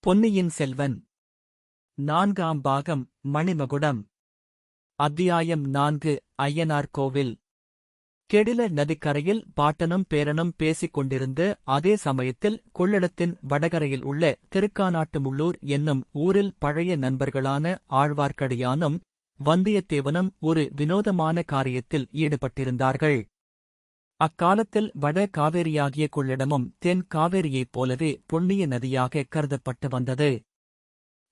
பொன்னியின் செல்வன் நான்காம் பாகம் மணிமகுடம். அத்தியாயம் 4. ஐயனார் கோவில். கெடில நதிக்கரையில் பாட்டனும் பேரனும் பேசிக் கொண்டிருந்த அதே சமயத்தில் கொள்ளிடத்தின் வடகரையில் உள்ள திருக்கானாட்டுமுள்ளூர் என்னும் ஊரில் பழைய நண்பர்களான ஆழ்வார்க்கடியானும் வந்தியத்தேவனும் ஒரு வினோதமான காரியத்தில் ஈடுபட்டிருந்தார்கள். அக்காலத்தில் வட காவேரியாகிய கொள்ளிடமும் தென் காவேரியைப் போலவே புண்ணிய நதியாக கருதப்பட்டு வந்தது.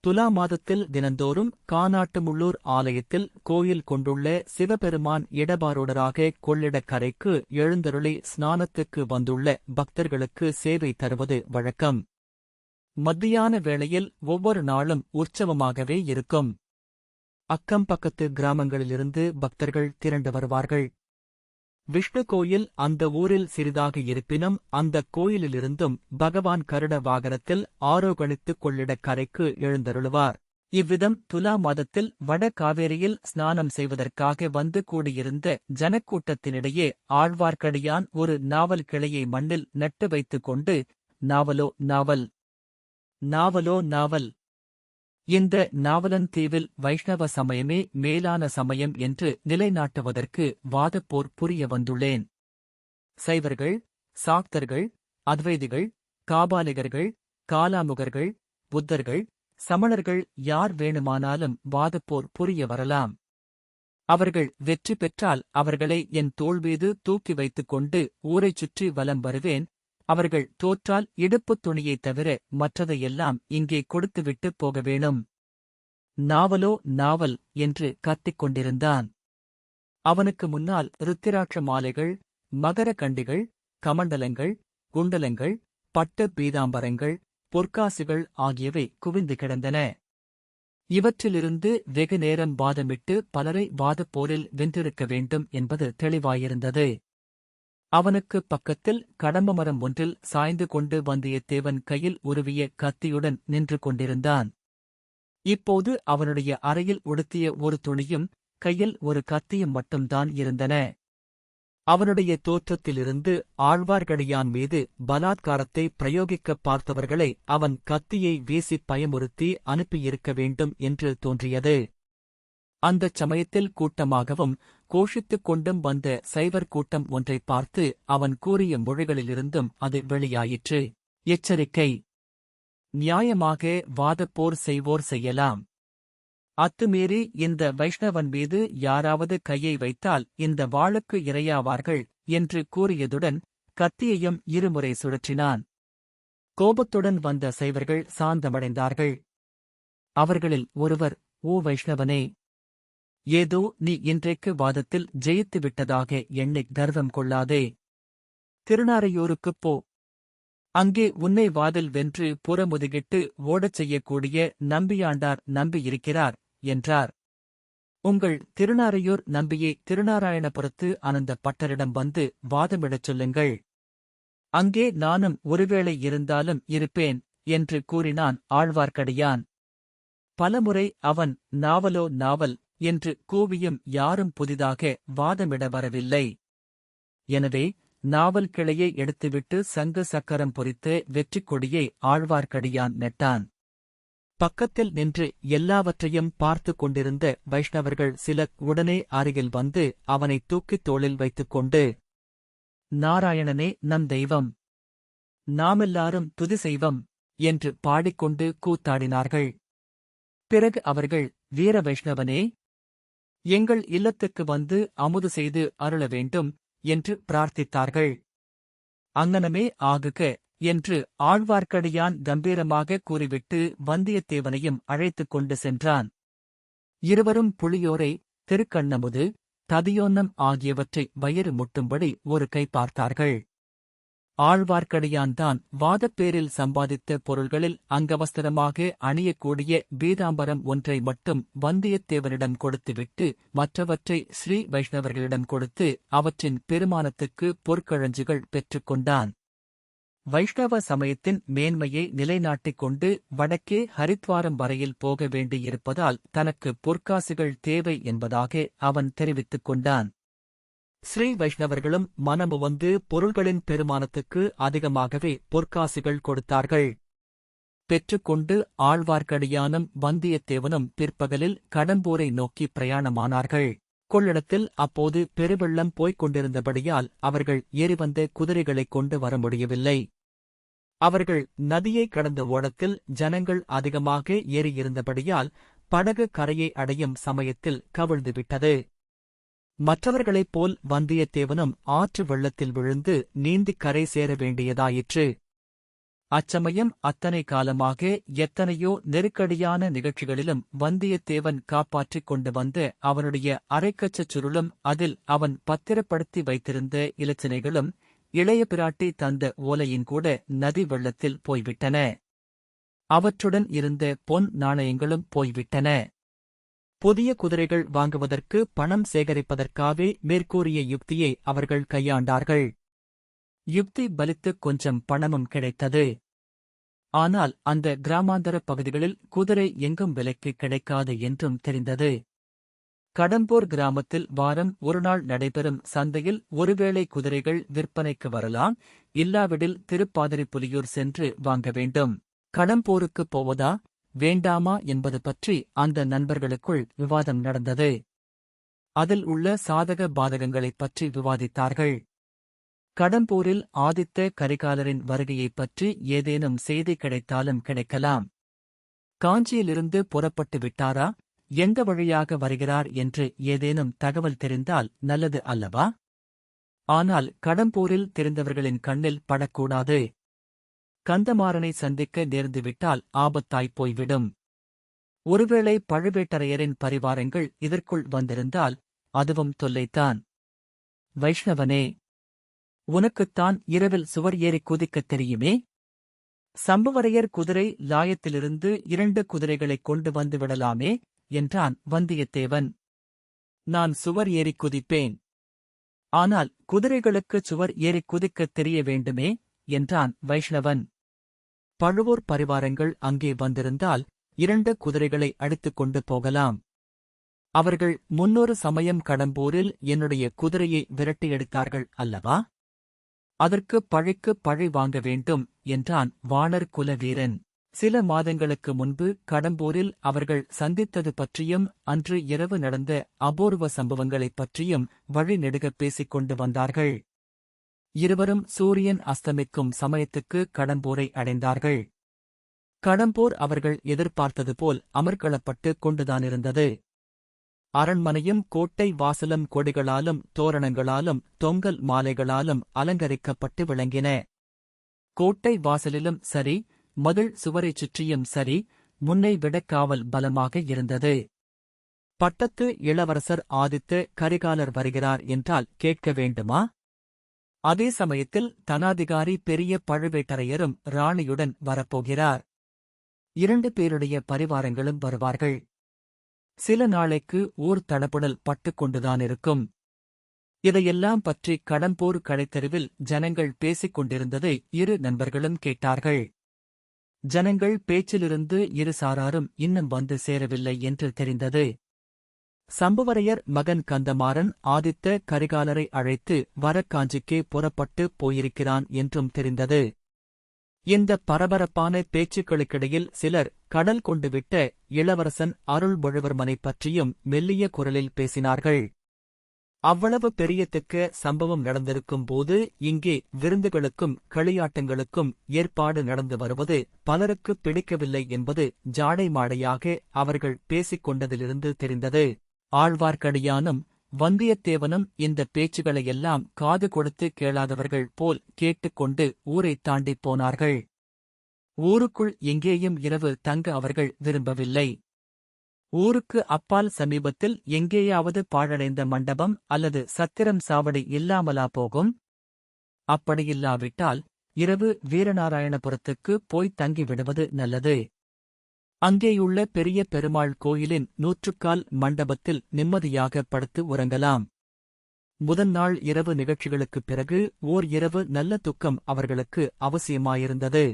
துலா மாதத்தில் தினந்தோறும் கானாட்டுமுள்ளூர் ஆலயத்தில் கோயில் கொண்டுள்ள சிவபெருமான் இடபாரோடராக கொள்ளிடக் கரைக்கு எழுந்தருளி ஸ்நானத்துக்கு வந்துள்ள பக்தர்களுக்கு சேவை தருவது வழக்கம். மத்தியான வேளையில் ஒவ்வொரு நாளும் உற்சவமாகவே இருக்கும். அக்கம் பக்கத்து கிராமங்களிலிருந்து பக்தர்கள் திரண்டு வருவார்கள். விஷ்ணு கோயில் அந்த ஊரில் சிறிதாக இருப்பினும் அந்தக் கோயிலிலிருந்தும் பகவான் கருட வாகனத்தில் ஆரோகணித்துக் கொள்ளிடக் கரைக்கு எழுந்தருளுவார். இவ்விதம் துலா மாதத்தில் வட காவேரியில் ஸ்நானம் செய்வதற்காக வந்து கூடியிருந்த ஜனக்கூட்டத்தினிடையே ஆழ்வார்க்கடியான் ஒரு நாவல் கிளையை மண்ணில் நட்டு வைத்துக் கொண்டு, நாவலோ நாவல், நாவலோ நாவல், இந்த நாவலன் தீவில் வைஷ்ணவ சமயமே மேலான சமயம் என்று நிலைநாட்டுவதற்கு வாதப்போர் புரிய வந்துள்ளேன். சைவர்கள், சாக்தர்கள், அத்வைதிகள், காபாலிகர்கள், காலாமுகர்கள், புத்தர்கள், சமணர்கள் யார் வேணுமானாலும் வாதப்போர் புரிய வரலாம். அவர்கள் வெற்றி பெற்றால் அவர்களை என் தோள்மீது தூக்கி வைத்துக் கொண்டு ஊரைச் சுற்றி வலம் வருவேன். அவர்கள் தோற்றால் இடுப்புத் துணியைத் தவிர மற்றதையெல்லாம் இங்கே கொடுத்துவிட்டு போக வேணும். நாவலோ நாவல் என்று கத்திக் கொண்டிருந்தான். அவனுக்கு முன்னால் ருத்திராட்ச மாலைகள், மகர கண்டிகள், கமண்டலங்கள், குண்டலங்கள், பட்டு பீதாம்பரங்கள், பொற்காசுகள் ஆகியவை குவிந்து கிடந்தன. இவற்றிலிருந்து வெகு நேரம் வாதமிட்டு பலரை வாதப்போரில் வென்றிருக்க வேண்டும் என்பது தெளிவாயிருந்தது. அவனுக்குப் பக்கத்தில் கடம்பமரம் ஒன்றில் சாய்ந்து கொண்டு வந்தியத்தேவன் கையில் உருவிய கத்தியுடன் நின்று கொண்டிருந்தான். இப்போது அவனுடைய அறையில் உடுத்திய ஒரு துணியும் கையில் ஒரு கத்தியும் மட்டும்தான் இருந்தன. அவனுடைய தோற்றத்திலிருந்து ஆழ்வார்க்கடியான் மீது பலாத்காரத்தை பிரயோகிக்கப் பார்த்தவர்களை அவன் கத்தியை வீசிப் பயமுறுத்தி அனுப்பியிருக்க வேண்டும் என்று தோன்றியது. அந்தச் சமயத்தில் கூட்டமாகவும் கோஷித்துக் கொண்டும் வந்த சைவர் கூட்டம் ஒன்றைப் பார்த்து அவன் கூறிய மொழிகளிலிருந்தும் அது வெளியாயிற்று. எச்சரிக்கை! நியாயமாக வாதப்போர் செய்வோர் செய்யலாம். அத்துமீறி இந்த வைஷ்ணவன் மீது யாராவது கையை வைத்தால் இந்த வாளுக்கு இரையாவார்கள் என்று கூறியதுடன் கத்தியையும் இருமுறை சுழற்றினான். கோபத்துடன் வந்த சைவர்கள் சாந்தமடைந்தார்கள். அவர்களில் ஒருவர், ஓ வைஷ்ணவனே, ஏதோ நீ இன்றைக்கு வாதத்தில் ஜெயித்து விட்டதாக எண்ணிக் கர்வம் கொள்ளாதே. திருநாரையூருக்குப் போ. அங்கே உன்னை வாதில் வென்று புறமுதுகிட்டு ஓடச் செய்யக்கூடிய நம்பியாண்டார் நம்பியிருக்கிறார் என்றார். உங்கள் திருநாரையூர் நம்பியை திருநாராயணபுரத்து அனந்த பட்டரிடம் வந்து வாதமிடச் சொல்லுங்கள். அங்கே நானும் ஒருவேளை இருந்தாலும் இருப்பேன் என்று கூறினான் ஆழ்வார்க்கடியான். பலமுறை அவன் நாவலோ நாவல் என்று கூவியும் யாரும் புதிதாக வாதமிட வரவில்லை. எனவே நாவல் கிளையை எடுத்துவிட்டு சங்கு சக்கரம் பொறித்த வெற்றிக் கொடியை ஆழ்வார்க்கடியான் நெட்டான். பக்கத்தில் நின்று எல்லாவற்றையும் பார்த்துக் கொண்டிருந்த வைஷ்ணவர்கள் சிலர் உடனே அருகில் வந்து அவனை தூக்கித் தோளில் வைத்துக் கொண்டு, நாராயணனே நம் தெய்வம், நாமெல்லாரும் துதி செய்வம் என்று பாடிக்கொண்டு கூத்தாடினார்கள். பிறகு அவர்கள், வீர வைஷ்ணவனே, எங்கள் இல்லத்துக்கு வந்து அமுது செய்து அருள வேண்டும் என்று பிரார்த்தித்தார்கள். அங்ஙனமே ஆகுக என்று ஆழ்வார்க்கடியான் கம்பீரமாக கூறிவிட்டு வந்தியத்தேவனையும் அழைத்துக் கொண்டு சென்றான். இருவரும் புளியோரை, திருக்கண்ணமுது, ததியோன்னம் ஆகியவற்றை வயிறு முட்டும்படி ஒரு கை பார்த்தார்கள். ஆழ்வார்க்கடியான்தான் வாதப்பேரில் சம்பாதித்த பொருள்களில் அங்கவஸ்திரமாக அணியக்கூடிய பீதாம்பரம் ஒன்றை மட்டும் வந்தியத்தேவனிடம் கொடுத்துவிட்டு மற்றவற்றை ஸ்ரீ வைஷ்ணவர்களிடம் கொடுத்து அவற்றின் பெருமானத்துக்கு பொற்கழஞ்சுகள் பெற்றுக்கொண்டான். வைஷ்ணவ சமயத்தின் மேன்மையை நிலைநாட்டிக் கொண்டு வடக்கே ஹரித்வாரம் வரையில் போக வேண்டியிருப்பதால் தனக்கு பொற்காசுகள் தேவை என்பதாக அவன் தெரிவித்துக் கொண்டான். ஸ்ரீ வைஷ்ணவர்களும் மனமுவந்து பொருள்களின் பெருமானத்துக்கு அதிகமாகவே பொற்காசுகள் கொடுத்தார்கள். பெற்றுக்கொண்டு ஆழ்வார்க்கடியானும் வந்தியத்தேவனும் பிற்பகலில் கடம்பூரை நோக்கி பிரயாணமானார்கள். கொள்ளிடத்தில் அப்போது பெருவெள்ளம் போய்க் கொண்டிருந்தபடியால் அவர்கள் ஏறிவந்த குதிரைகளைக் கொண்டு வர முடியவில்லை. அவர்கள் நதியை கடந்த ஓடத்தில் ஜனங்கள் அதிகமாக ஏறியிருந்தபடியால் படகு கரையை அடையும் சமயத்தில் கவிழ்ந்துவிட்டது. மற்றவர்களைப் போல் வந்தியத்தேவனும் ஆற்று வெள்ளத்தில் விழுந்து நீந்திக் கரை சேர வேண்டியதாயிற்று. அச்சமயம் அத்தனை காலமாக எத்தனையோ நெருக்கடியான நிகழ்ச்சிகளிலும் வந்தியத்தேவன் காப்பாற்றிக் கொண்டு வந்து அவனுடைய அரைக்கச்சச் சுருளும் அதில் அவன் பத்திரப்படுத்தி வைத்திருந்த இலச்சினைகளும் இளைய பிராட்டி தந்த ஓலையின் கூட நதி வெள்ளத்தில் போய்விட்டன. அவற்றுடன் இருந்த பொன் நாணயங்களும் போய்விட்டன. புதிய குதிரைகள் வாங்குவதற்கு பணம் சேகரிப்பதற்காகவே மேற்கூறிய யுக்தியை அவர்கள் கையாண்டார்கள். யுக்தி பலித்துக் கொஞ்சம் பணமும் கிடைத்தது. ஆனால் அந்த கிராமாந்தர பகுதிகளில் குதிரை எங்கும் விலைக்கு கிடைக்காது என்றும் தெரிந்தது. கடம்பூர் கிராமத்தில் வாரம் ஒருநாள் நடைபெறும் சந்தையில் ஒருவேளை குதிரைகள் விற்பனைக்கு வரலாம், இல்லாவிடில் திருப்பாதிரிப்புலியூர் சென்று வாங்க வேண்டும். கடம்பூருக்குப் போவதா வேண்டாமா என்பது பற்றி அந்த நண்பர்களுக்குள் விவாதம் நடந்தது. அதில் உள்ள சாதக பாதகங்களைப் பற்றி விவாதித்தார்கள். கடம்பூரில் ஆதித்த கரிகாலரின் வருகையைப் பற்றி ஏதேனும் செய்தி கிடைத்தாலும் கிடைக்கலாம். காஞ்சியிலிருந்து புறப்பட்டு விட்டாரா, எந்த வழியாக வருகிறார் என்று ஏதேனும் தகவல் தெரிந்தால் நல்லது அல்லவா? ஆனால் கடம்பூரில் தெரிந்தவர்களின் கண்ணில் படக்கூடாது. கந்தமாறனை சந்திக்க நேர்ந்துவிட்டால் ஆபத்தாய்ப் போய்விடும். ஒருவேளை பழுவேட்டரையரின் பரிவாரங்கள் இதற்குள் வந்திருந்தால் அதுவும் தொல்லைத்தான். வைஷ்ணவனே, உனக்குத்தான் இரவில் சுவர் ஏறிக் குதிக்கத் தெரியுமே? சம்புவரையர் குதிரை லாயத்திலிருந்து 2 குதிரைகளைக் கொண்டு வந்து விடலாமே என்றான் வந்தியத்தேவன். நான் சுவர் ஏறிக் குதிப்பேன். ஆனால் குதிரைகளுக்குச் சுவர் ஏறிக் குதிக்கத் தெரிய வேண்டுமே என்றான் வைஷ்ணவன். பழுவூர் பரிவாரங்கள் அங்கே வந்திருந்தால் 2 குதிரைகளை அடித்துக் கொண்டு போகலாம். அவர்கள் முன்னொரு சமயம் கடம்பூரில் என்னுடைய குதிரையை விரட்டியடித்தார்கள் அல்லவா? அதற்கு பழிக்கு பழி வாங்க வேண்டும் என்றான் வாணர் குல வீரன். சில மாதங்களுக்கு முன்பு கடம்பூரில் அவர்கள் சந்தித்தது பற்றியும் அன்று இரவு நடந்த அபூர்வ சம்பவங்களைப் பற்றியும் வழி நெடுகப் பேசிக் கொண்டு வந்தார்கள். இருவரும் சூரியன் அஸ்தமிக்கும் சமயத்துக்கு கடம்பூரை அடைந்தார்கள். கடம்பூர் அவர்கள் எதிர்பார்த்தது போல் அமர்க்களப்பட்டு கொண்டுதானிருந்தது. அரண்மனையும் கோட்டை வாசலும் கொடிகளாலும் தோரணங்களாலும் தொங்கல் மாலைகளாலும் அலங்கரிக்கப்பட்டு விளங்கின. கோட்டை வாசலிலும் சரி, மதில் சுவரைச் சுற்றியும் சரி, முன்னை விட காவல் பலமாக இருந்தது. பட்டத்து இளவரசர் ஆதித்த கரிகாலர் வருகிறார் என்றால் கேட்க வேண்டுமா? அதே சமயத்தில் தனாதிகாரி பெரிய பழுவேட்டரையரும் ராணியுடன் வரப்போகிறார். 2 பேருடைய பரிவாரங்களும் வருவார்கள். சில நாளைக்கு ஊர் தடபுடல் பட்டுக் கொண்டுதானிருக்கும். இதையெல்லாம் பற்றி கடம்பூர் கடைத்தெருவில் ஜனங்கள் பேசிக் கொண்டிருந்ததை 2 நண்பர்களும் கேட்டார்கள். ஜனங்கள் பேச்சிலிருந்து 2 சாராரும் இன்னும் வந்து சேரவில்லை என்று தெரிந்தது. சம்புவரையர் மகன் கந்தமாறன் ஆதித்த கரிகாலரை அழைத்து வரக்காஞ்சிக்கே புறப்பட்டு போயிருக்கிறான் என்றும் தெரிந்தது. இந்த பரபரப்பான பேச்சுக்களுக்கிடையில் சிலர் கடல் கொண்டுவிட்ட இளவரசன் அருள்மொழிவர்மனைப் பற்றியும் மெல்லிய குரலில் பேசினார்கள். அவ்வளவு பெரியத்தக்க சம்பவம் நடந்திருக்கும் போது இங்கே விருந்துகளுக்கும் களியாட்டங்களுக்கும் ஏற்பாடு நடந்து வருவது பலருக்கு பிடிக்கவில்லை என்பது ஜாடை மாடையாக அவர்கள் பேசிக் கொண்டதிலிருந்து தெரிந்தது. ஆழ்வார்க்கடியானும் வந்தியத்தேவனும் இந்த பேச்சுகளையெல்லாம் காது கொடுத்து கேளாதவர்கள் போல் கேட்டுக்கொண்டு ஊரைத் தாண்டிப் போனார்கள். ஊருக்குள் எங்கேயும் இரவு தங்க அவர்கள் விரும்பவில்லை. ஊருக்கு அப்பால் சமீபத்தில் எங்கேயாவது பாழடைந்த மண்டபம் அல்லது சத்திரம் சாவடி இல்லாமலா போகும்? அப்படியில்லாவிட்டால் இரவு வீரநாராயணபுரத்துக்கு போய்த் தங்கிவிடுவது நல்லது. அங்கேயுள்ள பெரிய பெருமாள் கோயிலின் 100 மண்டபத்தில் நிம்மதியாக படுத்து உறங்கலாம். முதல் நாள் இரவு நிகழ்ச்சிகளுக்குப் பிறகு ஓர் இரவு நல்ல துக்கம் அவர்களுக்கு அவசியமாயிருந்தது.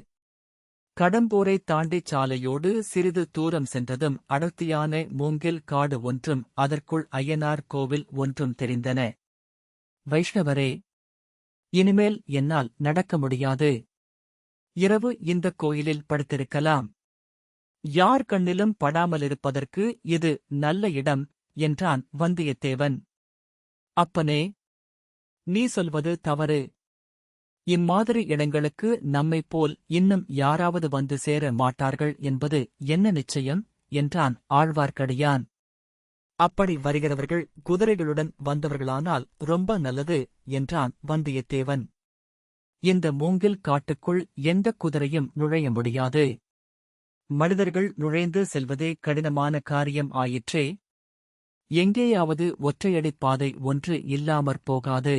கடம்பூரைத் தாண்டிச் சாலையோடு சிறிது தூரம் சென்றதும் அடர்த்தியான மூங்கில் காடு ஒன்றும் அதற்குள் அய்யனார் கோவில் ஒன்றும் தெரிந்தன. வைஷ்ணவரே, இனிமேல் என்னால் நடக்க முடியாது. இரவு இந்தக் கோயிலில் படுத்திருக்கலாம். யார் கண்ணிலும் படாமலிருப்பதற்கு இது நல்ல இடம் என்றான் வந்தியத்தேவன். அப்பனே, நீ சொல்வது தவறு. இம்மாதிரி இடங்களுக்கு நம்மைப் போல் இன்னும் யாராவது வந்து சேர மாட்டார்கள் என்பது என்ன நிச்சயம் என்றான் ஆழ்வார்க்கடியான். அப்படி வருகிறவர்கள் குதிரைகளுடன் வந்தவர்களானால் ரொம்ப நல்லது என்றான் வந்தியத்தேவன். இந்த மூங்கில் காட்டுக்குள் எந்தக் குதிரையும் நுழைய முடியாது. மனிதர்கள் நுழைந்து செல்வதே கடினமான காரியம் ஆயிற்றே. எங்கேயாவது ஒற்றையடிப் பாதை ஒன்று இல்லாமற் போகாது.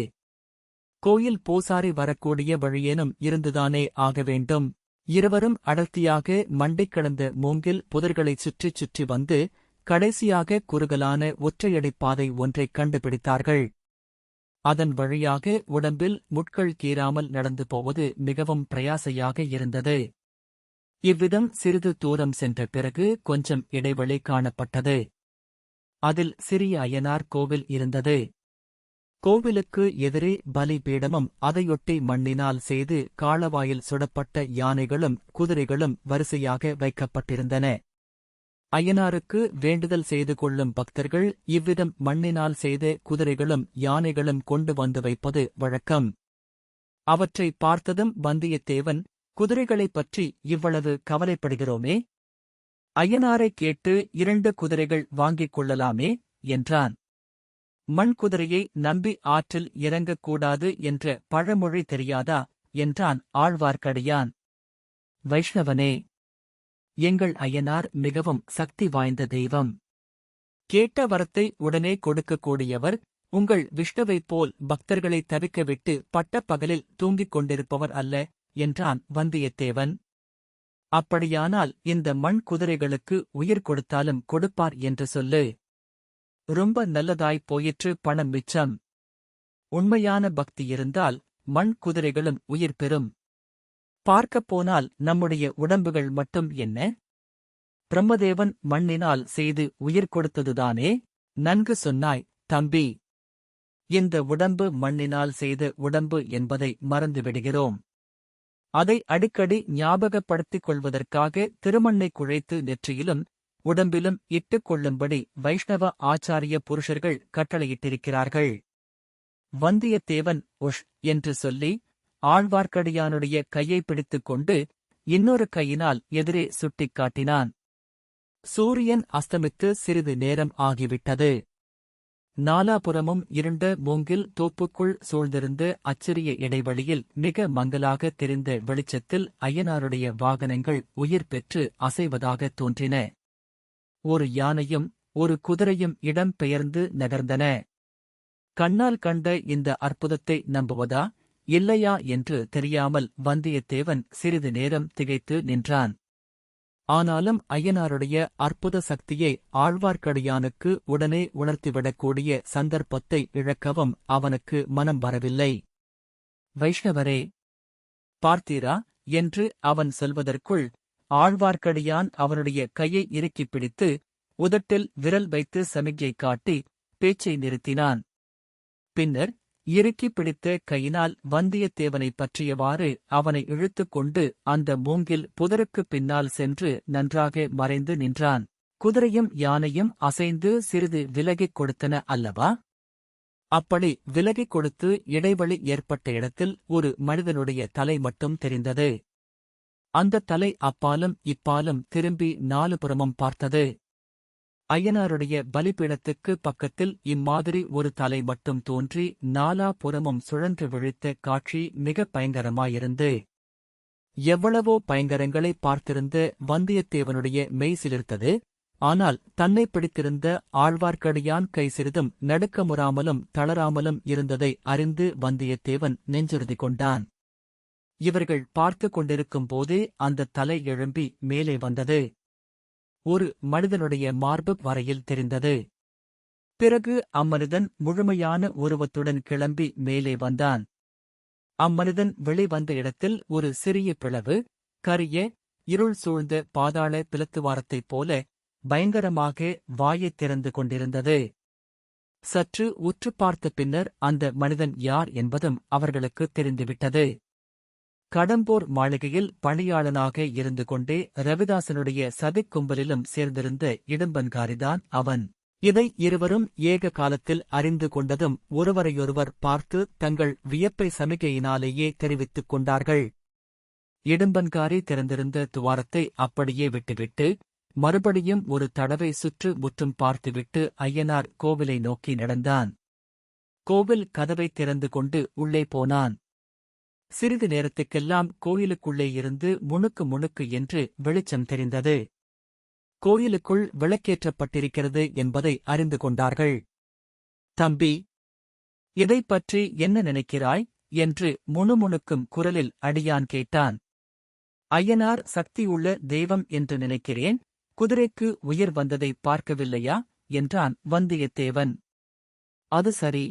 கோயில் பூசாரி வரக்கூடிய வழியேனும் இருந்துதானே ஆக வேண்டும். இருவரும் அடர்த்தியாக மண்டை கிடந்த மூங்கில் புதர்களைச் சுற்றிச் சுற்றி வந்து கடைசியாக குறுகலான ஒற்றையடிப் பாதை ஒன்றைக் கண்டுபிடித்தார்கள். அதன் வழியாக உடம்பில் முட்கள் கீறாமல் நடந்து போவது மிகவும் பிரயாசையாக இருந்தது. இவ்விதம் சிறிது தூரம் சென்ற பிறகு கொஞ்சம் இடைவெளி காணப்பட்டது. அதில் சிறிய அய்யனார் கோவில் இருந்தது. கோவிலுக்கு எதிரே பலிபீடமும் அதையொட்டி மண்ணினால் செய்து காளவாயில் சுடப்பட்ட யானைகளும் குதிரைகளும் வரிசையாக வைக்கப்பட்டிருந்தன. அய்யனாருக்கு வேண்டுதல் செய்து கொள்ளும் பக்தர்கள் இவ்விதம் மண்ணினால் செய்த குதிரைகளும் யானைகளும் கொண்டு வந்து வைப்பது வழக்கம். அவற்றை பார்த்ததும் வந்தியத்தேவன், குதிரைகளைப் பற்றி இவ்வளவு கவலைப்படுகிறோமே, அய்யனாரைக் கேட்டு 2 குதிரைகள் வாங்கிக் கொள்ளலாமே என்றான். மண் குதிரையை நம்பி ஆற்றில் இறங்கக்கூடாது என்ற பழமொழி தெரியாதா என்றான் ஆழ்வார்க்கடியான். வைஷ்ணவனே, எங்கள் அய்யனார் மிகவும் சக்தி வாய்ந்த தெய்வம். கேட்ட வரத்தை உடனே கொடுக்கக்கூடியவர். உங்கள் விஷ்ணுவைப் போல் பக்தர்களை தவிக்கவிட்டு பட்டப்பகலில் தூங்கிக் கொண்டிருப்பவர் அல்ல என்றான் வந்தியத்தேவன். அப்படியானால் இந்த மண் குதிரைகளுக்கு உயிர் கொடுத்தாலும் கொடுப்பார் என்று சொல்லு. ரொம்ப நல்லதாய்ப் போயிற்று, பணம் மிச்சம். உண்மையான பக்தி இருந்தால் மண் குதிரைகளும் உயிர் பெறும். பார்க்கப்போனால் நம்முடைய உடம்புகள் மட்டும் என்ன? பிரம்மதேவன் மண்ணினால் செய்து உயிர் கொடுத்ததுதானே? நன்கு சொன்னாய் தம்பி. இந்த உடம்பு மண்ணினால் செய்த உடம்பு என்பதை மறந்துவிடுகிறோம். அதை அடிக்கடி ஞாபகப்படுத்திக் கொள்வதற்காக திருமண்ணை குழைத்து நெற்றியிலும் உடம்பிலும் இட்டுக் கொள்ளும்படி வைஷ்ணவ ஆச்சாரிய புருஷர்கள் கட்டளையிட்டிருக்கிறார்கள். வந்தியத்தேவன் உஷ் என்று சொல்லி ஆழ்வார்க்கடியானுடைய கையை பிடித்துக் கொண்டு இன்னொரு கையினால் எதிரே சுட்டிக் காட்டினான். சூரியன் அஸ்தமித்து சிறிது நேரம் ஆகிவிட்டது. நாலாபுறமும் இருண்ட மூங்கில் தோப்புக்குள் சூழ்ந்திருந்த அச்சிறிய இடைவெளியில் மிக மங்கலாக தெரிந்த வெளிச்சத்தில் அய்யனாருடைய வாகனங்கள் உயிர் பெற்று அசைவதாகத் தோன்றின. ஒரு யானையும் ஒரு குதிரையும் இடம் பெயர்ந்து நகர்ந்தன. கண்ணால் கண்ட இந்த அற்புதத்தை நம்புவதா இல்லையா என்று தெரியாமல் வந்தியத்தேவன் சிறிது நேரம் திகைத்து நின்றான். ஆனாலும் அய்யனாருடைய அற்புத சக்தியை ஆழ்வார்க்கடியானுக்கு உடனே உணர்த்திவிடக்கூடிய சந்தர்ப்பத்தை இழக்கவும் அவனுக்கு மனம் வரவில்லை. வைஷ்ணவரே, பார்த்தீரா என்று அவன் சொல்வதற்குள் ஆழ்வார்க்கடியான் அவனுடைய கையை இறுக்கிப் பிடித்து உதட்டில் விரல் வைத்து சமிக்ஞை காட்டி பேச்சை நிறுத்தினான். பின்னர் இறுக்கிப் பிடித்த கையினால் வந்தியத்தேவனைப் பற்றியவாறு அவனை இழுத்துக் கொண்டு அந்த மூங்கில் புதருக்குப் பின்னால் சென்று நன்றாக மறைந்து நின்றான். குதிரையும் யானையும் அசைந்து சிறிது விலகிக் கொடுத்தன அல்லவா? அப்படி விலகிக் கொடுத்து இடைவெளி ஏற்பட்ட இடத்தில் ஒரு மனிதனுடைய தலை மட்டும் தெரிந்தது. அந்த தலை அப்பாலும் இப்பாலும் திரும்பி 4 புறமும் பார்த்தது. அய்யனாருடைய பலிபீடத்துக்கு பக்கத்தில் இம்மாதிரி ஒரு தலை மட்டும் தோன்றி 4 புறமும் சுழன்று விழித்த காட்சி மிக பயங்கரமாயிருந்து. எவ்வளவோ பயங்கரங்களை பார்த்திருந்த வந்தியத்தேவனுடைய மெய் சிலிர்த்தது. ஆனால் தன்னை பிடித்திருந்த ஆழ்வார்க்கடியான் கை சிறிதும் நடுக்கமுறாமலும் தளராமலும் இருந்ததை அறிந்து வந்தியத்தேவன் நெஞ்சுறுதி கொண்டான். இவர்கள் பார்த்து கொண்டிருக்கும் போதே அந்த தலை எழும்பி மேலே வந்தது. ஒரு மனிதனுடைய மார்பு வரையில் தெரிந்தது. பிறகு அம்மனிதன் முழுமையான உருவத்துடன் கிளம்பி மேலே வந்தான். அம்மனிதன் வெளிவந்த இடத்தில் ஒரு சிறிய பிளவு, கரிய இருள் சூழ்ந்த பாதாள பிளத்துவாரத்தைப் போல பயங்கரமாக வாயைத் திறந்து கொண்டிருந்தது. சற்று உற்றுப் பார்த்த பின்னர் அந்த மனிதன் யார் என்பதும் அவர்களுக்கு தெரிந்துவிட்டது. கடம்பூர் மாளிகையில் பணியாளனாக இருந்து கொண்டே ரவிதாசனுடைய சதிக் கும்பலிலும் சேர்ந்திருந்த இடும்பன்காரிதான் அவன். இதை இருவரும் ஏக காலத்தில் அறிந்து கொண்டதும் ஒருவரையொருவர் பார்த்து தங்கள் வியப்பை சமிகையினாலேயே தெரிவித்துக் கொண்டார்கள். இடும்பன்காரி திறந்திருந்த துவாரத்தை அப்படியே விட்டுவிட்டு மறுபடியும் ஒரு தடவை சுற்று முற்றும் பார்த்துவிட்டு ஐயனார் கோவிலை நோக்கி நடந்தான். கோவில் கதவை திறந்து கொண்டு உள்ளே போனான். சிறிது நேரத்துக்கெல்லாம் கோயிலுக்குள்ளே இருந்து முணுக்கு முணுக்கு என்று வெளிச்சம் தெரிந்தது. கோயிலுக்குள் விளக்கேற்றப்பட்டிருக்கிறது என்பதை அறிந்து கொண்டார்கள். தம்பி, இதைப் பற்றி என்ன நினைக்கிறாய் என்று முணுமுணுக்கும் குரலில் அடியான் கேட்டான். ஐயனார் சக்தியுள்ள தெய்வம் என்று நினைக்கிறேன். குதிரைக்கு உயிர் வந்ததை பார்க்கவில்லையா என்றான் வந்தியத்தேவன். அது சரி,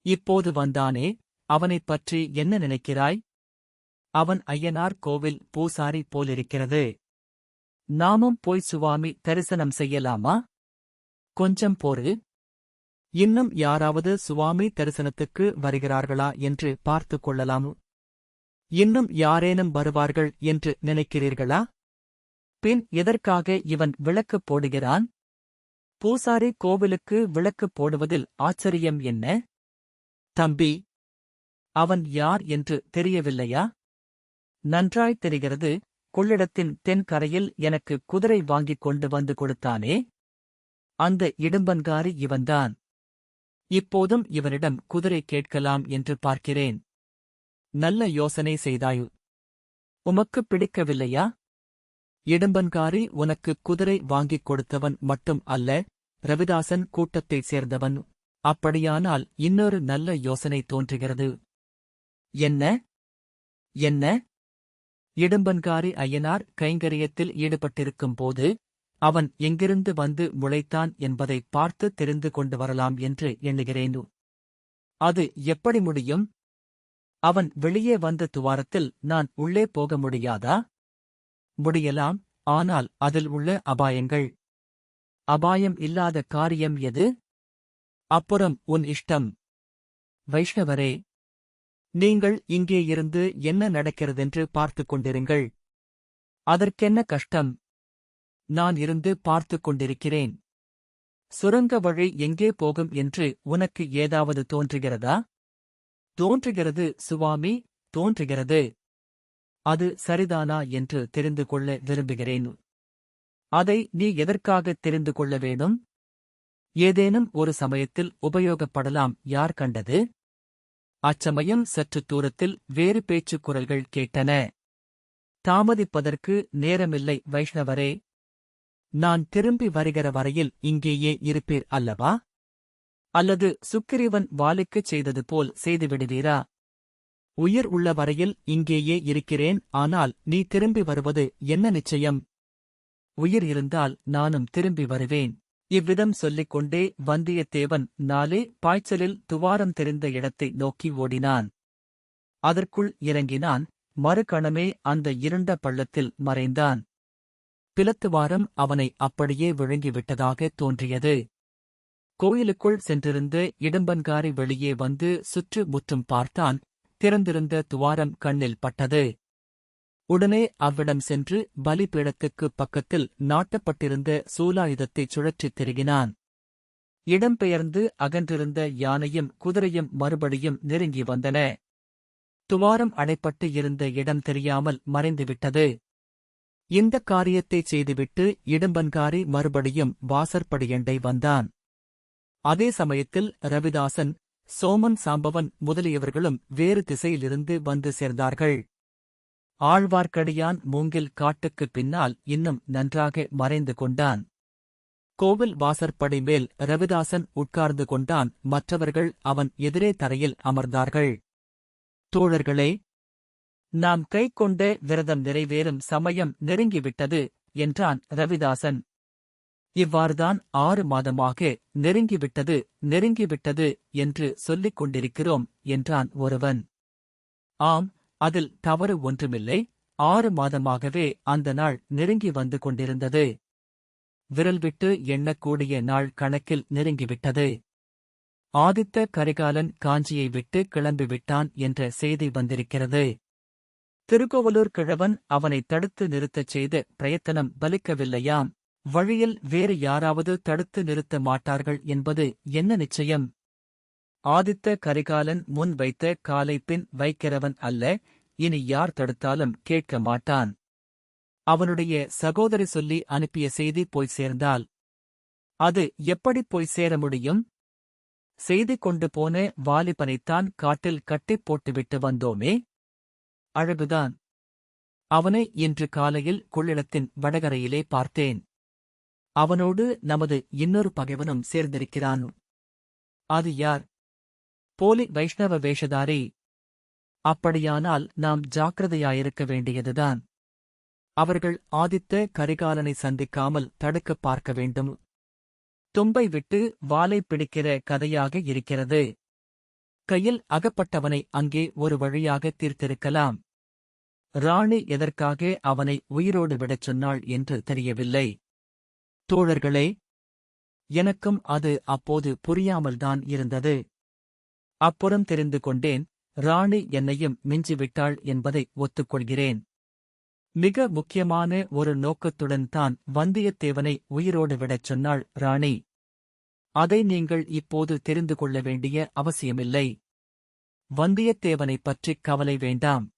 இப்போது வந்தானே, அவனைப் பற்றி என்ன நினைக்கிறாய்? அவன் ஐயனார் கோவில் பூசாரி போலிருக்கிறது. நாமும் போய் சுவாமி தரிசனம் செய்யலாமா? கொஞ்சம் பொறு. இன்னும் யாராவது சுவாமி தரிசனத்துக்கு வருகிறார்களா என்று பார்த்து கொள்ளலாம். இன்னும் யாரேனும் வருவார்கள் என்று நினைக்கிறீர்களா? பின் எதற்காக இவன் விளக்கு போடுகிறான்? பூசாரி கோவிலுக்கு விளக்கு போடுவதில் ஆச்சரியம் என்ன? தம்பி, அவன் யார் என்று தெரியவில்லையா? நன்றாய் தெரிகிறது. கொள்ளிடத்தின் தென்கரையில் எனக்கு குதிரை வாங்கிக் கொண்டு வந்து கொடுத்தானே, அந்த இடும்பன்காரி இவன்தான். இப்போதும் இவனிடம் குதிரை கேட்கலாம் என்று பார்க்கிறேன். நல்ல யோசனை செய்தாயு. உமக்கு பிடிக்கவில்லையா? இடும்பன்காரி உனக்கு குதிரை வாங்கிக் கொடுத்தவன் மட்டும் அல்ல, ரவிதாசன் கூட்டத்தைச் சேர்ந்தவன். அப்படியானால் இன்னொரு நல்ல யோசனை தோன்றுகிறது. என்ன? என்ன? இடும்பன்காரி ஐயனார் கைங்கரியத்தில் ஈடுபட்டிருக்கும் போது அவன் எங்கிருந்து வந்து முளைத்தான் என்பதை பார்த்து தெரிந்து கொண்டு வரலாம் என்று எண்ணுகிறேன். அது எப்படி முடியும்? அவன் வெளியே வந்த துவாரத்தில் நான் உள்ளே போக முடியாதா? முடியலாம், ஆனால் அதில் உள்ள அபாயங்கள். அபாயம் இல்லாத காரியம் எது? அப்புறம் உன் இஷ்டம். வைஷ்ணவரே, நீங்கள் இங்கே இருந்து என்ன நடக்கிறதென்று பார்த்துக் கொண்டிருங்கள். அதற்கென்ன கஷ்டம்? நான் இருந்து பார்த்துக் கொண்டிருக்கிறேன். சுரங்க வழி எங்கே போகும் என்று உனக்கு ஏதாவது தோன்றுகிறதா? தோன்றுகிறது சுவாமி, தோன்றுகிறது. அது சரிதானா என்று தெரிந்து கொள்ள விரும்புகிறேன். அதை நீ எதற்காக தெரிந்து கொள்ள வேணும்? ஏதேனும் ஒரு சமயத்தில் உபயோகப்படலாம். யார் கண்டது? அச்சமயம் சற்று தூரத்தில் வேறு பேச்சுக் குரல்கள் கேட்டன. தாமதிப்பதற்கு நேரமில்லை வைஷ்ணவரே. நான் திரும்பி வருகிற வரையில் இங்கேயே இருப்பீர் அல்லவா? அல்லது சுக்கிரீவன் வாலிக்குச் செய்தது போல் செய்துவிடுவீரா? உயிர் உள்ள வரையில் இங்கேயே இருக்கிறேன். ஆனால் நீ திரும்பி வருவது என்ன நிச்சயம்? உயிர் இருந்தால் நானும் திரும்பி வருவேன். இவ்விதம் சொல்லிக் கொண்டே வந்தியத்தேவன் நாலே பாய்ச்சலில் துவாரம் தெரிந்த இடத்தை நோக்கி ஓடினான். அதற்குள் இறங்கினான். மறுகணமே அந்த இருண்ட பள்ளத்தில் மறைந்தான். பிலத்துவாரம் அவனை அப்படியே விழுங்கிவிட்டதாக தோன்றியது. கோயிலுக்குள் சென்றிருந்த இடும்பன்காரி வெளியே வந்து சுற்று முற்றும் பார்த்தான். திறந்திருந்த துவாரம் கண்ணில் பட்டது. உடனே அவ்விடம் சென்று பலிபீடத்துக்குப் பக்கத்தில் நாட்டப்பட்டிருந்த சூலாயுதத்தைச் சுழற்றித் திருகினான். இடம்பெயர்ந்து அகன்றிருந்த யானையும் குதிரையும் மறுபடியும் நெருங்கி வந்தன. துவாரம் அடைப்பட்டு இருந்த இடம் தெரியாமல் மறைந்துவிட்டது. இந்த காரியத்தைச் செய்துவிட்டு இடும்பன்காரி மறுபடியும் வாசற்படியண்டை வந்தான். அதே சமயத்தில் ரவிதாசன், சோமன் சாம்பவன் முதலியவர்களும் வேறு திசையிலிருந்து வந்து சேர்ந்தார்கள். ஆழ்வார்க்கடியான் மூங்கில் காட்டுக்குப் பின்னால் இன்னும் நன்றாக மறைந்து கொண்டான். கோவில் வாசற்படி மேல் ரவிதாசன் உட்கார்ந்து கொண்டான். மற்றவர்கள் அவன் எதிரே தரையில் அமர்ந்தார்கள். தோழர்களே, நாம் கைக்கொண்ட விரதம் நிறைவேறும் சமயம் நெருங்கிவிட்டது என்றான் ரவிதாசன். இவ்வாறுதான் 6 மாதமாக நெருங்கிவிட்டது என்று சொல்லிக் கொண்டிருக்கிறோம் என்றான் ஒருவன். ஆம், அதில் தவறு ஒன்றுமில்லை. 6 மாதமாகவே அந்த நாள் நெருங்கி வந்து கொண்டிருந்தது. விரல் விட்டு எண்ணக்கூடிய நாள் கணக்கில் நெருங்கிவிட்டது. ஆதித்த கரிகாலன் காஞ்சியை விட்டு கிளம்பிவிட்டான் என்ற செய்தி வந்திருக்கிறது. திருக்கோவலூர் கிழவன் அவனை தடுத்து நிறுத்தச் செய்த பிரயத்தனம் பலிக்கவில்லையாம். வழியில் வேறு யாராவது தடுத்து நிறுத்த மாட்டார்கள் என்பது என்ன நிச்சயம்? ஆதித்த கரிகாலன் முன் வைத்த காலை பின் வைக்கிறவன் அல்ல, இனி யார் தடுத்தாலும் கேட்க மாட்டான். அவனுடைய சகோதரி சொல்லி அனுப்பிய செய்தி போய் சேர்ந்தால் அது எப்படிப் போய் சேர முடியும்? செய்தி கொண்டு போன வாலிபனைத்தான் காட்டில் கட்டிப் போட்டுவிட்டு வந்தோமே. அழகுதான். அவனை இன்று காலையில் கொள்ளிடத்தின் வடகரையிலே பார்த்தேன். அவனோடு நமது இன்னொரு பகைவனும் சேர்ந்திருக்கிறான். அது யார்? போலி வைஷ்ணவ வேஷதாரி. அப்படியானால் நாம் ஜாக்கிரதையாயிருக்க வேண்டியதுதான். அவர்கள் ஆதித்த கரிகாலனை சந்திக்காமல் தடுக்கப் பார்க்க வேண்டும். தும்பை விட்டு வாலை பிடிக்கிற கதையாக இருக்கிறது. கையில் அகப்பட்டவனை அங்கே ஒரு வழியாக தீர்த்திருக்கலாம். ராணி எதற்காக அவனை உயிரோடு விடச் சொன்னாள் என்று தெரியவில்லை. தோழர்களே, எனக்கும் அது அப்போது புரியாமல்தான் இருந்தது. அப்புறம் தெரிந்து கொண்டேன், ராணி என்னையும் மிஞ்சிவிட்டாள் என்பதை ஒத்துக்கொள்கிறேன். மிக முக்கியமான ஒரு நோக்கத்துடன் தான் வந்தியத்தேவனை உயிரோடு விடச் சொன்னாள் ராணி. அதை நீங்கள் இப்போது தெரிந்து கொள்ள வேண்டிய அவசியமில்லை. வந்தியத்தேவனைப் பற்றிக் கவலை வேண்டாம்.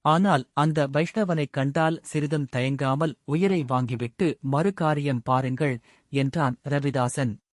ஆனால் அந்த வைஷ்ணவனைக் கண்டால் சிறிதும் தயங்காமல் உயிரை வாங்கிவிட்டு மறுகாரியம் பாருங்கள் என்றான் ரவிதாசன்.